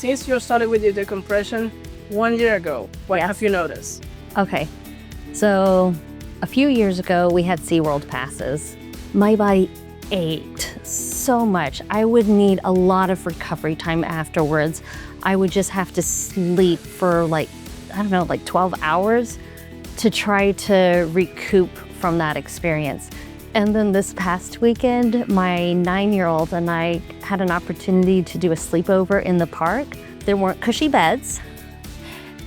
since you started with your decompression 1 year ago, what have you noticed? Okay, so a few years ago, we had SeaWorld passes. My body ached so much. I would need a lot of recovery time afterwards. I would just have to sleep for like 12 hours to try to recoup from that experience. And then this past weekend, my 9-year-old and I had an opportunity to do a sleepover in the park. There weren't cushy beds.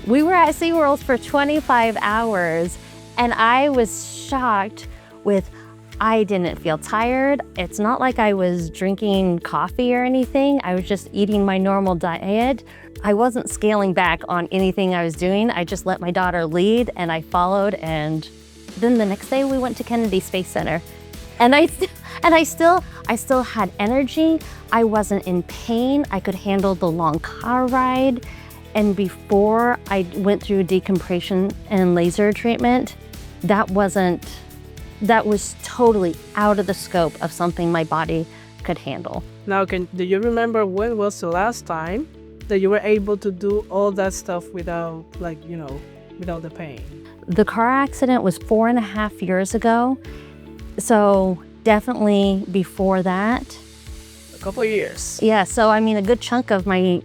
We were at SeaWorld for 25 hours and I was shocked with, I didn't feel tired. It's not like I was drinking coffee or anything. I was just eating my normal diet. I wasn't scaling back on anything I was doing. I just let my daughter lead and I followed. And then the next day we went to Kennedy Space Center. And I still had energy. I wasn't in pain. I could handle the long car ride. And before I went through decompression and laser treatment, that was totally out of the scope of something my body could handle. Now, do you remember when was the last time that you were able to do all that stuff without without the pain? The car accident was 4.5 years ago. So definitely before that. A couple of years. Yeah, so I mean a good chunk of my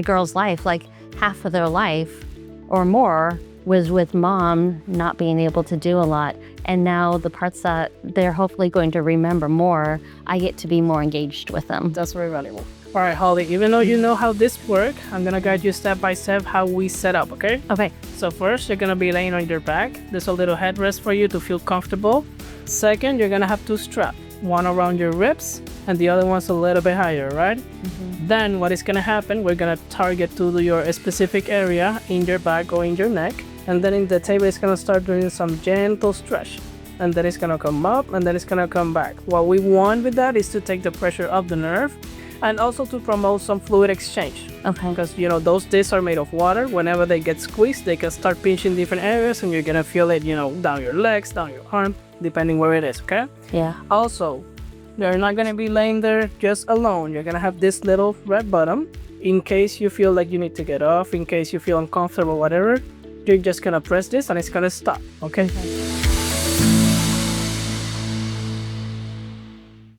girls' life, like half of their life or more, was with mom not being able to do a lot. And now the parts that they're hopefully going to remember more, I get to be more engaged with them. That's very valuable. All right, Holly, even though you know how this works, I'm gonna guide you step by step how we set up, okay? Okay. So first, you're gonna be laying on your back. There's a little headrest for you to feel comfortable. Second, you're gonna have two straps, one around your ribs and the other one's a little bit higher, right? Mm-hmm. Then what is gonna happen, we're gonna target to your specific area in your back or in your neck. And then in the table, it's gonna start doing some gentle stretch. And then it's gonna come up and then it's gonna come back. What we want with that is to take the pressure off the nerve and also to promote some fluid exchange. Okay. Because those discs are made of water. Whenever they get squeezed, they can start pinching different areas and you're gonna feel it, down your legs, down your arm, depending where it is, okay? Yeah. Also, you're not gonna be laying there just alone. You're gonna have this little red button. In case you feel like you need to get off, in case you feel uncomfortable, whatever, you're just gonna press this and it's gonna stop, okay?